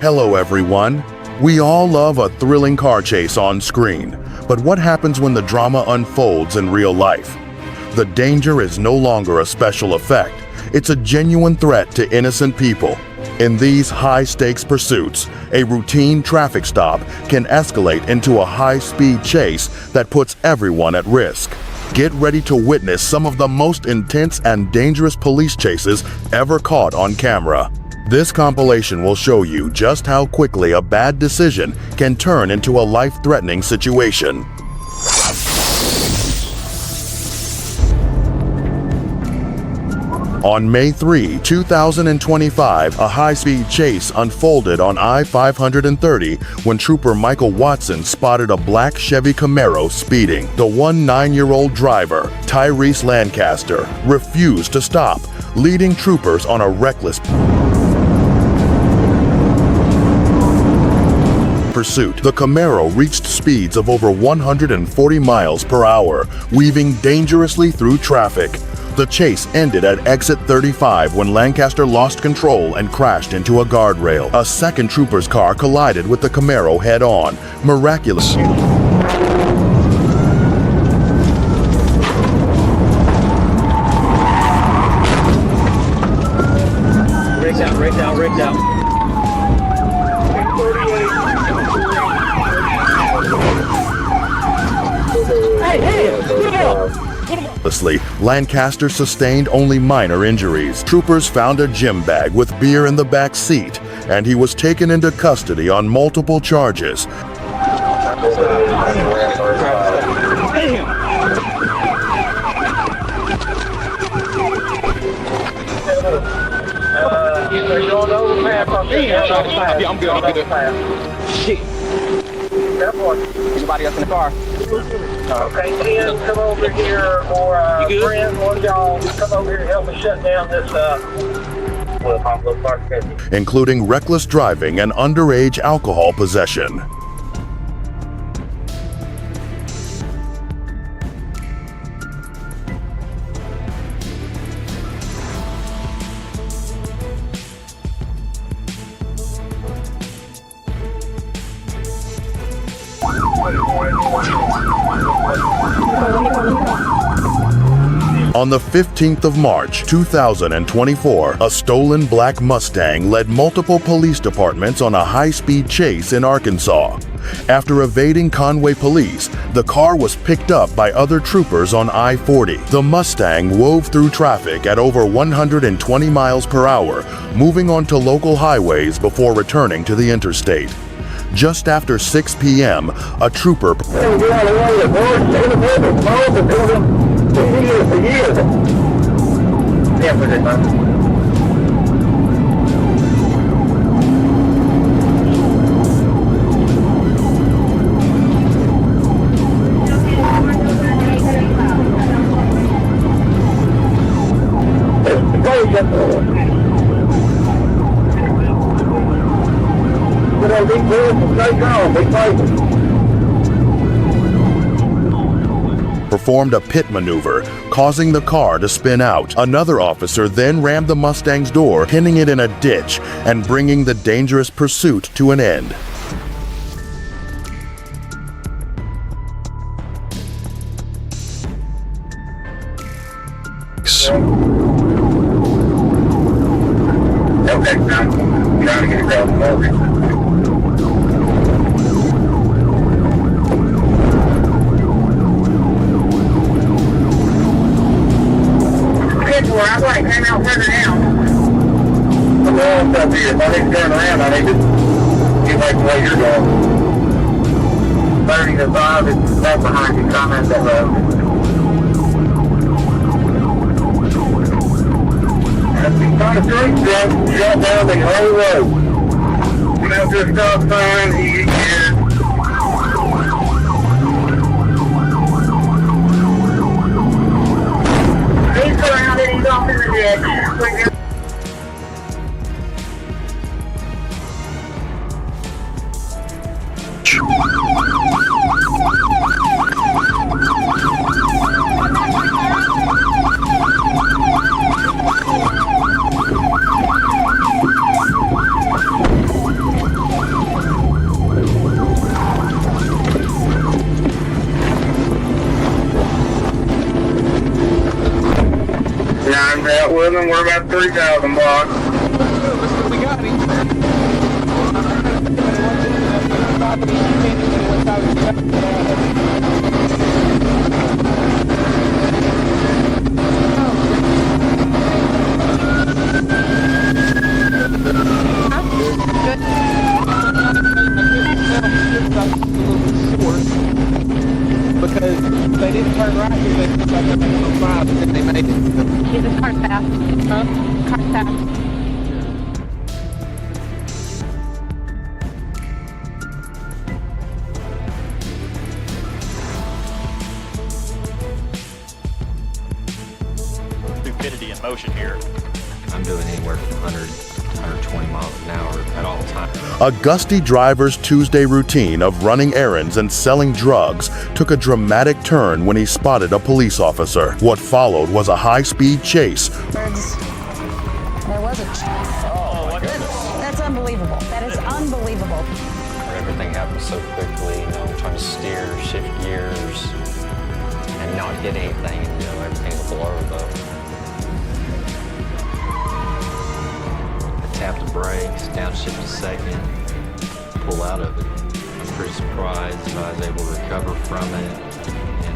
Hello everyone. We all love a thrilling car chase on screen, but what happens when the drama unfolds in real life? The danger is no longer a special effect. It's a genuine threat to innocent people. In these high-stakes pursuits, a routine traffic stop can escalate into a high-speed chase that puts everyone at risk. Get ready to witness some of the most intense and dangerous police chases ever caught on camera. This compilation will show you just how quickly a bad decision can turn into a life-threatening situation. On May 3, 2025, a high-speed chase unfolded on I-530 when Trooper Michael Watson spotted a black Chevy Camaro speeding. The 9-year-old driver, Tyrese Lancaster, refused to stop, leading troopers on a reckless pursuit. The Camaro reached speeds of over 140 miles per hour, weaving dangerously through traffic. The chase ended at exit 35 when Lancaster lost control and crashed into a guardrail. A second trooper's car collided with the Camaro head-on, miraculously. Rigged out. Lancaster sustained only minor injuries. Troopers found a gym bag with beer in the back seat, and he was taken into custody on multiple charges. I'm good. Shit. Anybody else in the car? Okay, Ken, come over here, or friend, one of y'all, come over here and help me shut down this, including reckless driving and underage alcohol possession. On the 15th of March, 2024, a stolen black Mustang led multiple police departments on a high-speed chase in Arkansas. After evading Conway police, the car was picked up by other troopers on I-40. The Mustang wove through traffic at over 120 miles per hour, moving onto local highways before returning to the interstate. Just after 6 p.m., a trooper performed a pit maneuver, causing the car to spin out. Another officer then rammed the Mustang's door, pinning it in a ditch and bringing the dangerous pursuit to an end. Okay, I'm trying to get across the road. I thought it came out further down. I'm going up here. If I need to turn around, I need to get back the way you're going. 30 to 5 is right behind you, comment that road. That's the kind of street jump, shut down the whole road. You know, just stop sign, you get here. He's surrounded, he's off in the ditch. we're about 3,000 blocks. We got him. Because they didn't turn right here, they just like 5 and then they made it. Yeah, the car's fast. Huh? Car's fast. Stupidity in motion here. I'm doing anywhere from 100 to 120 miles an hour at all times. A gusty driver's Tuesday routine of running errands and selling drugs took a dramatic turn when he spotted a police officer. What followed was a high-speed chase. There was a chase. Oh my goodness. That's unbelievable. That is unbelievable. Everything happens so quickly, you know, I'm trying to steer, shift gears, and not hit anything, you know, everything's a blur though. I tapped the brakes, downshift to second, pull out of it. I'm pretty surprised that I was able to recover from it, and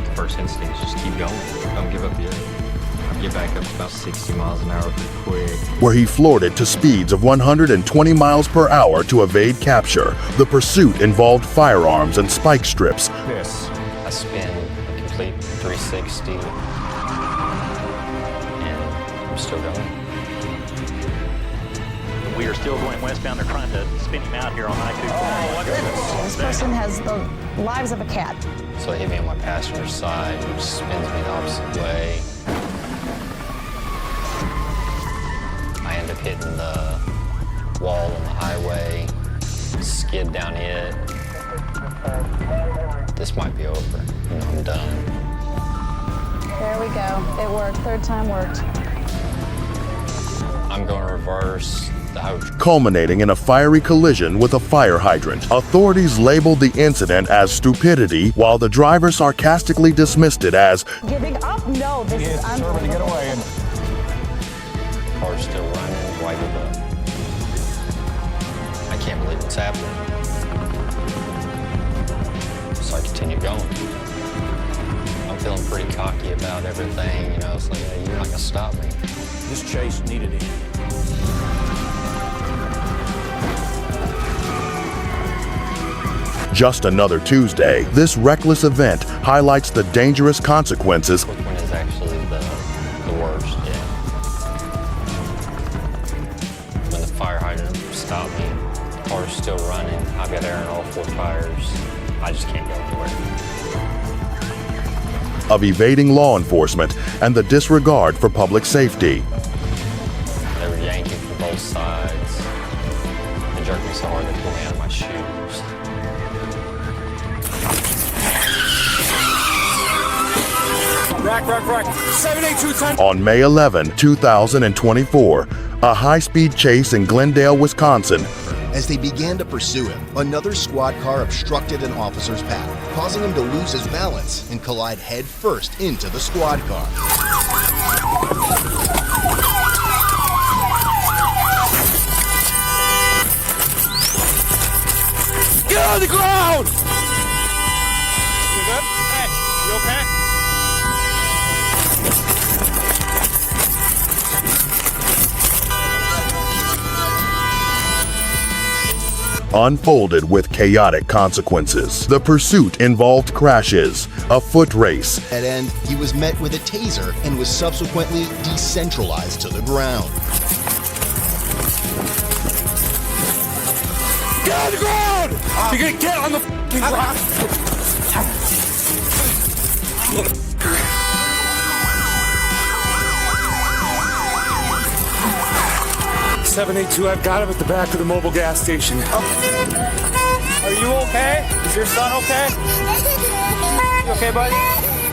the first instinct is just keep going, don't give up yet. I'll get back up to about 60 miles an hour pretty quick. Where he floored it to speeds of 120 miles per hour to evade capture. The pursuit involved firearms and spike strips. I spin a complete 360, and I'm still going. We are still going westbound. They're trying to spin him out here on I-2. Oh my goodness. This person has the lives of a cat. So they hit me on my passenger side, which spins me the opposite way. I end up hitting the wall on the highway, skid down it. This might be over. You know, I'm done. There we go. It worked. Third time worked. I'm going to reverse. Culminating in a fiery collision with a fire hydrant. Authorities labeled the incident as stupidity, while the driver sarcastically dismissed it as Giving up? No, this is unbelievable. Car's still running, wipe it up. I can't believe what's happening. So I continue going. I'm feeling pretty cocky about everything, you know, it's like, hey, you're not gonna stop me. This chase needed it. just another Tuesday. This reckless event highlights the dangerous consequences Which one is actually the worst, yeah. When the fire hydrant stopped me, the car's still running, I've got air in all four tires, I just can't go anywhere. of evading law enforcement and the disregard for public safety. They were yanking from both sides. They jerked me so hard they pulled me out of my shoes. Rack. 782 On May 11, 2024, a high-speed chase in Glendale, Wisconsin, As they began to pursue him, another squad car obstructed an officer's path, causing him to lose his balance and collide head first into the squad car. Get on the ground! You good? Hey, you okay? unfolded with chaotic consequences. The pursuit involved crashes, a foot race, At end, he was met with a taser and was subsequently decentralized to the ground. Get on the ground! You're gonna get on the f***ing ground! 782, I've got him at the back of the mobile gas station. Are you okay? Is your son okay? You okay, buddy?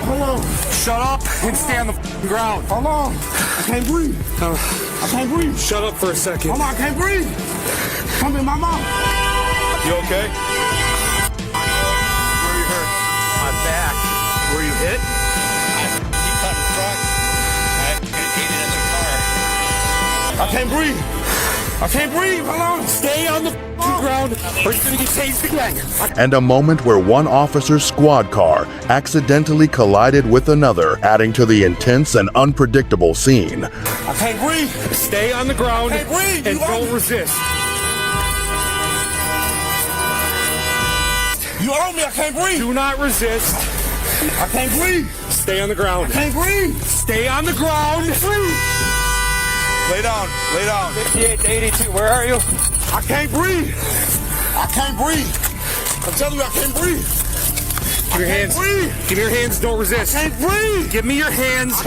Hold on. Shut up and stay on the f***ing ground. Hold on. I can't breathe. I can't breathe. Shut up for a second. Hold on, I can't breathe. Come in my mouth. You okay? Where you hurt? My back. Were you hit? He cut in front. I hit it in the car. I can't breathe. I can't breathe. Hold on. Stay on the ground or you're gonna get tased again. And a moment where one officer's squad car accidentally collided with another, adding to the intense and unpredictable scene. I can't breathe. Stay on the ground and don't resist. You owe me. I can't breathe. Do not resist. I can't breathe. Stay on the ground. I can't breathe. Stay on the ground. Lay down. Lay down. 58 to 82. Where are you? I can't breathe. I can't breathe. I'm telling you, I can't breathe. Give me your hands. Breathe. Give me your hands. Don't resist. I can't breathe. Give me your hands. I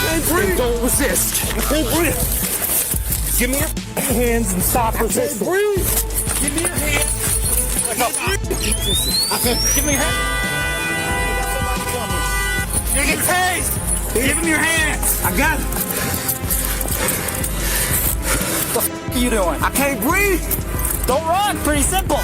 can't breathe. And don't resist. I can't breathe. Give me your hands and stop resisting. Breathe. Give me your hands. Give me your hands. You're gonna get tased. Give him your hands. I got it. What the f*** are you doing? I can't breathe. Don't run. Pretty simple.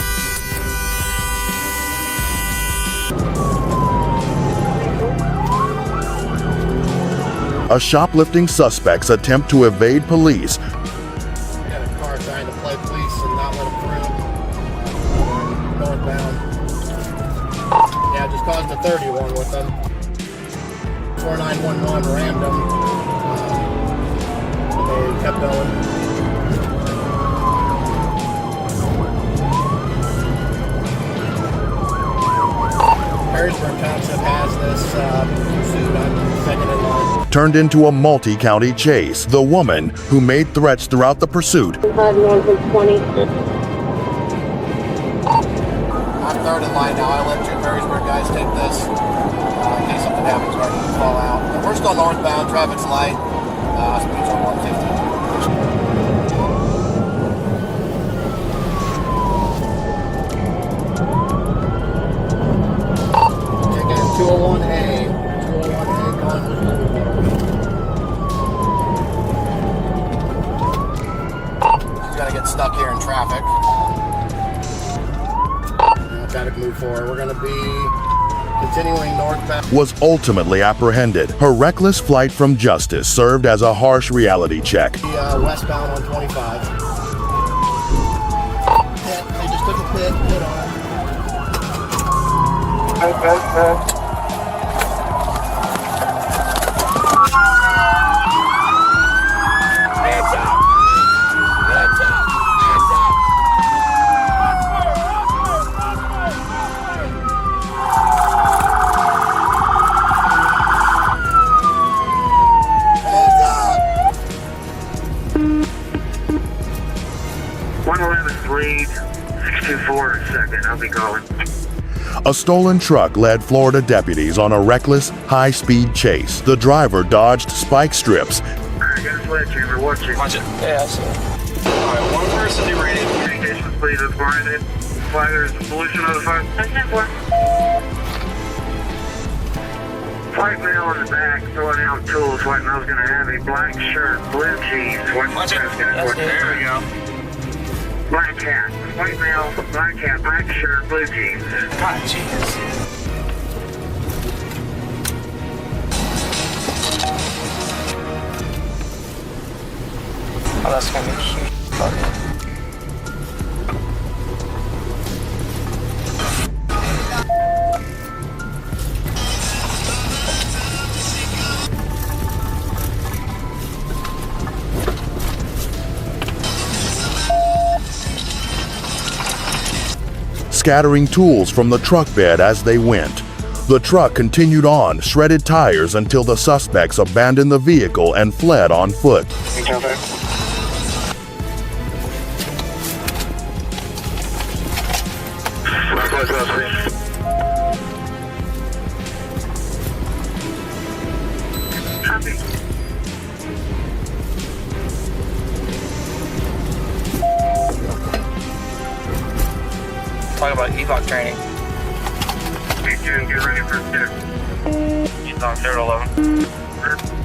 A shoplifting suspect's attempt to evade police. Got a car trying to play police and not let him through. Northbound. Yeah, just caused a 31 with them. 4911 rammed them. They kept going. Harrisburg Township has this pursuit on second and line. Turned into a multi-county chase. The woman, who made threats throughout the pursuit, I'm third in line now. I'll let your Harrisburg guys take this in case something happens or I can fall out. But we're still northbound, traffic's light, speeds are 150. Taking 201A. 201A conflict. She's gonna get stuck here in traffic. Got to move forward. We're going to be continuing northbound. was ultimately apprehended. Her reckless flight from justice served as a harsh reality check. Westbound on 25. Pit. They just took a pit on. Hands up. Hands up. I'll be calling. A stolen truck led Florida deputies on a reckless, high-speed chase. The driver dodged spike strips. Alright, got a sledgehammer. Watch it. Watch it. Yeah, I see it. Alright, one person be ready. Communications, please. It's blinded. Flag, there's a pollution notified. White male on the back, throwing out tools. White male's gonna have a black shirt, blue jeans. Watch it. That's there we go. Black hat, white male, black hat, black shirt, blue jeans. God, Jesus. Oh, that's gonna be huge. Scattering tools from the truck bed as they went. The truck continued on, shredded tires until the suspects abandoned the vehicle and fled on foot. Talk about EVOC training. Get ready for dinner. He's on 0 to 11.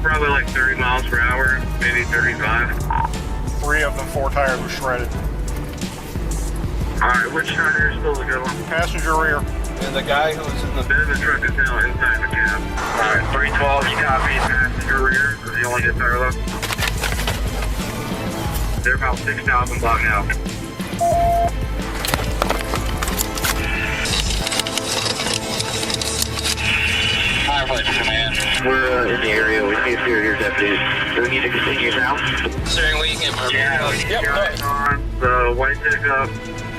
Probably like 30 miles per hour, maybe 35. 3 of them, 4 tires were shredded. Alright, which tire is still the good one? Passenger rear. And the guy who was in the The truck is now inside the cab. Alright, 312, you copy, passenger rear, or you only get parallel? They're about 6,000 block now. Fireflight Command. We're in the area. We see a few of your deputies. Do we need to continue now? steering wheel, you can Yeah, we Yep, got on the white pickup,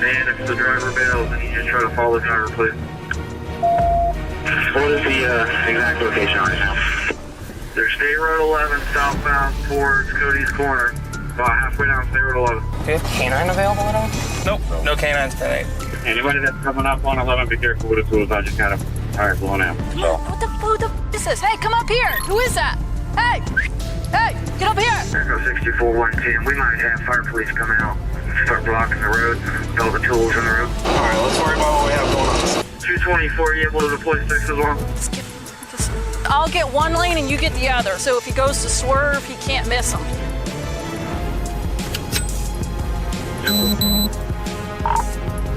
and if the driver bails, then you just try to follow the driver, please. What is the exact location right now? They're State Road 11, southbound towards Cody's Corner, about halfway down State Road 11. Okay, canine available at all? Nope, no canines today. Anybody that's coming up on 11, be careful with the tools. I just got a tire blowing out. So. What the is this? Hey, come up here. Who is that? Hey, hey, get up here. Echo 64-110. We might have fire police come out and start blocking the road, throw the tools in the road. All right, let's worry about what we have going on. 224, you able to deploy 6 as well? I'll get one lane and you get the other. So if he goes to swerve, he can't miss him.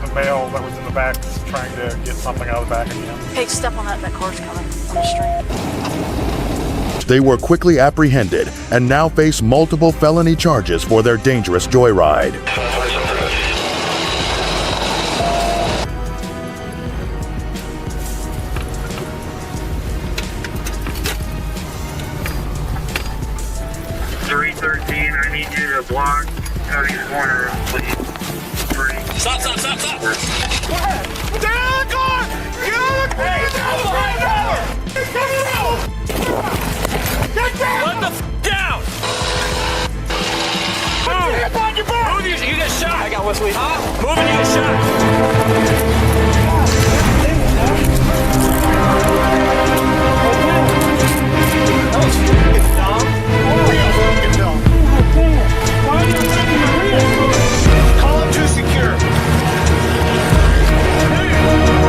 The male that was in the back is trying to get something out of the back again. Hey, step on that. That car's coming on the street. They were quickly apprehended and now face multiple felony charges for their dangerous joyride. I need you to block Cody's Corner, please. Stop, stop, stop, stop! Get out of the car! Get out of the car! Get down! Get down! Get down! Let the down! Move! On your back! Move, you get shot! I got Wesley. Move and you get shot!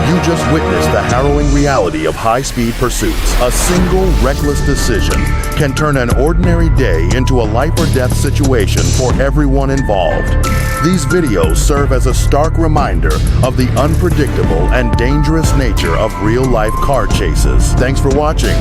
You just witnessed the harrowing reality of high-speed pursuits. A single reckless decision can turn an ordinary day into a life-or-death situation for everyone involved. These videos serve as a stark reminder of the unpredictable and dangerous nature of real-life car chases. Thanks for watching.